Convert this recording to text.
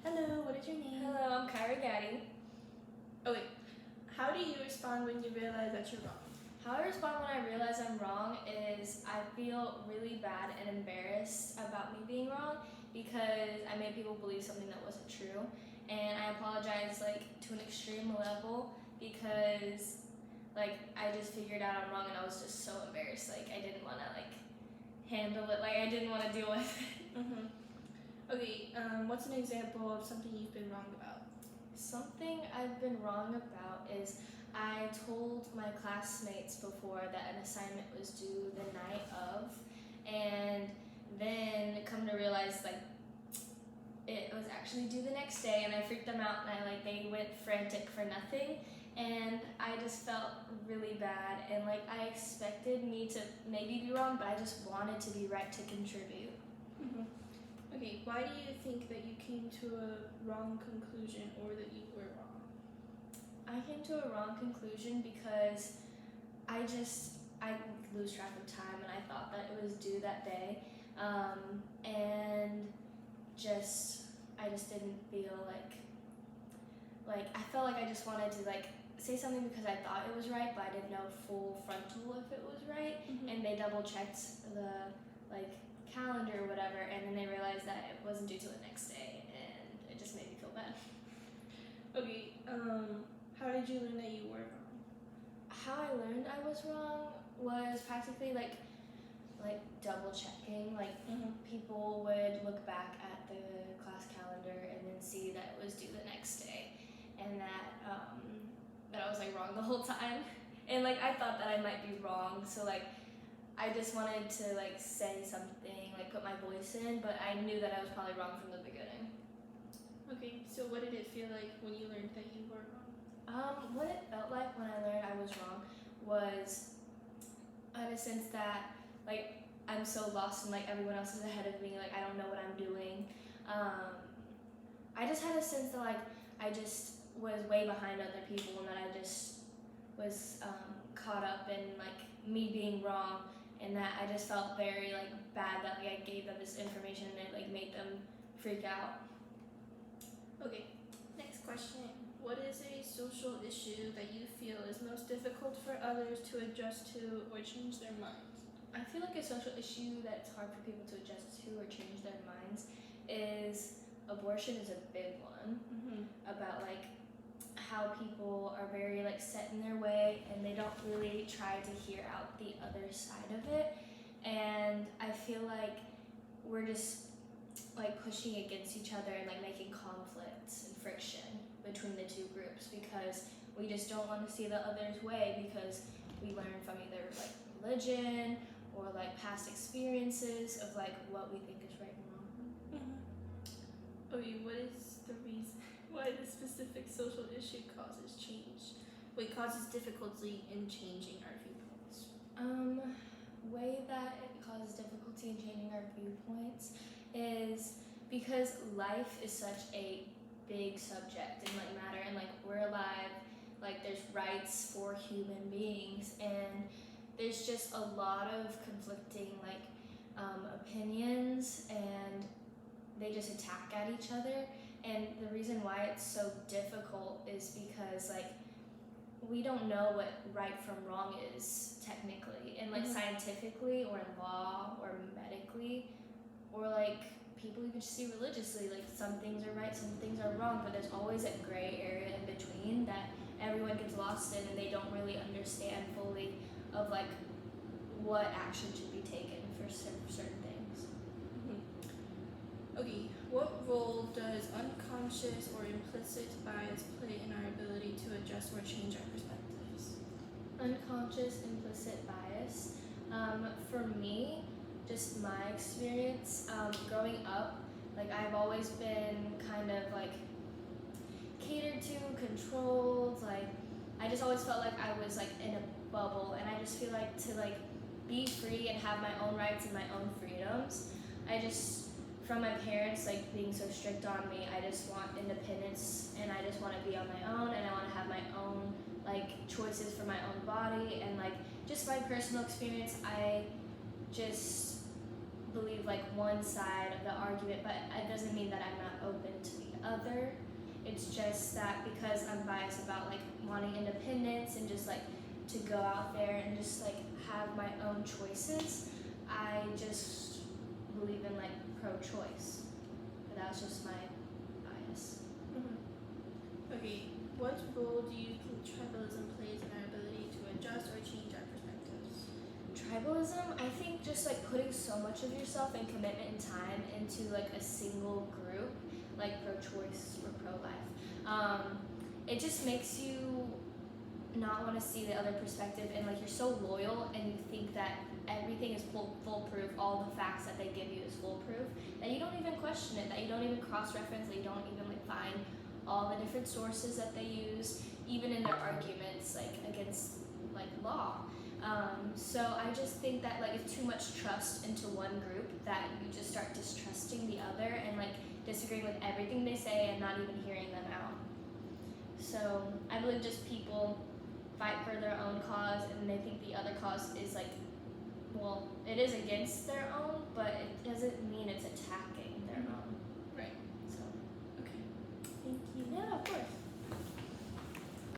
Hello, what is your name? Hello, I'm Kyra Gaddy. Oh wait, how do you respond when you realize that you're wrong? How I respond when I realize I'm wrong is I feel really bad and embarrassed about me being wrong because I made people believe something that wasn't true, and I apologize to an extreme level because I just figured out I'm wrong and I was just so embarrassed. I didn't want to handle it. I didn't want to deal with it. Mm-hmm. Okay, what's an example of something you've been wrong about? Something I've been wrong about is I told my classmates before that an assignment was due the night of, and then come to realize it was actually due the next day, and I freaked them out, and they went frantic for nothing, and I just felt really bad, and I expected me to maybe be wrong, but I just wanted to be right to contribute. Mm-hmm. Okay, why do you think that you came to a wrong conclusion or that you were wrong? I came to a wrong conclusion because I lose track of time, and I thought that it was due that day, and I just didn't feel I felt like I just wanted to say something because I thought it was right, but I didn't know full frontal if it was right, Mm-hmm. and they double checked the calendar or whatever, and then they realized that it wasn't due till the next day, and it just made me feel bad. Okay, how did you learn that you were wrong? How I learned I was wrong was practically double checking. Mm-hmm. People would look back at the class calendar and then see that it was due the next day, and that I was wrong the whole time. And I thought that I might be wrong, so I just wanted to say something, put my voice in, but I knew that I was probably wrong from the beginning. Okay, so what did it feel like when you learned that you were wrong? What it felt like when I learned I was wrong was in a sense that I'm so lost and everyone else is ahead of me, I don't know what I'm doing. I just had a sense that I just was way behind other people, and that I just was caught up in me being wrong, and that I just felt very bad that I gave them this information and it made them freak out. Okay, next question. What is a social issue that you feel is most difficult for others to adjust to or change their minds? I feel like a social issue that's hard for people to adjust to or change their minds is abortion is a big one. Mm-hmm. About how people are very set in their way, and they don't really try to hear out the other side of it, and I feel like we're just pushing against each other and making conflicts and friction between the two groups because we just don't want to see the other's way because we learn from either religion or past experiences of what we think is right and wrong. Mm-hmm. Okay, what is the reason why the specific social issue causes difficulty in changing our viewpoints? Way that it causes difficulty in changing our viewpoints is because life is such a big subject and matter, and we're alive, there's rights for human beings, and there's just a lot of conflicting opinions, and they just attack at each other. And the reason why it's so difficult is because we don't know what right from wrong is technically, and Mm-hmm. scientifically or in law or medically, or people even just see religiously, some things are right, some things are wrong, but there's always a gray area in between that everyone gets lost in, and they don't really understand fully of what action should be taken for certain things. Mm-hmm. Okay, what role does unconscious or implicit bias play in our ability to adjust or change our perspectives? Unconscious implicit bias, for me, just my experience growing up, I've always been kind of catered to, controlled, I just always felt like I was in a bubble, and I just feel to be free and have my own rights and my own freedoms, I just, from my parents being so strict on me, I just want independence, and I just want to be on my own, and I want to have my own choices for my own body, and just my personal experience, I just believe one side of the argument, but it doesn't mean that I'm not open to the other. other. It's just that because I'm biased about like wanting independence and just like to go out there and just like have my own choices, I just believe in like pro-choice. But that was just my bias. Okay, what role do you think tribalism plays in our ability to adjust or change our perspectives? Tribalism, I think just like putting so much of yourself and commitment and time into like a single group, like pro-choice or pro-life, it just makes you not want to see the other perspective, and like you're so loyal and you think that everything is foolproof, all the facts that they give you is foolproof, that you don't even question it, that you don't even cross-reference, that you don't even like find all the different sources that they use, even in their arguments like against like law. So I just think that like it's too much trust into one group that you just start distrusting the other and like disagreeing with everything they say and not even hearing them out. So I believe just people fight for their own cause and they think the other cause is like, well, it is against their own, but it doesn't mean it's attacking their own.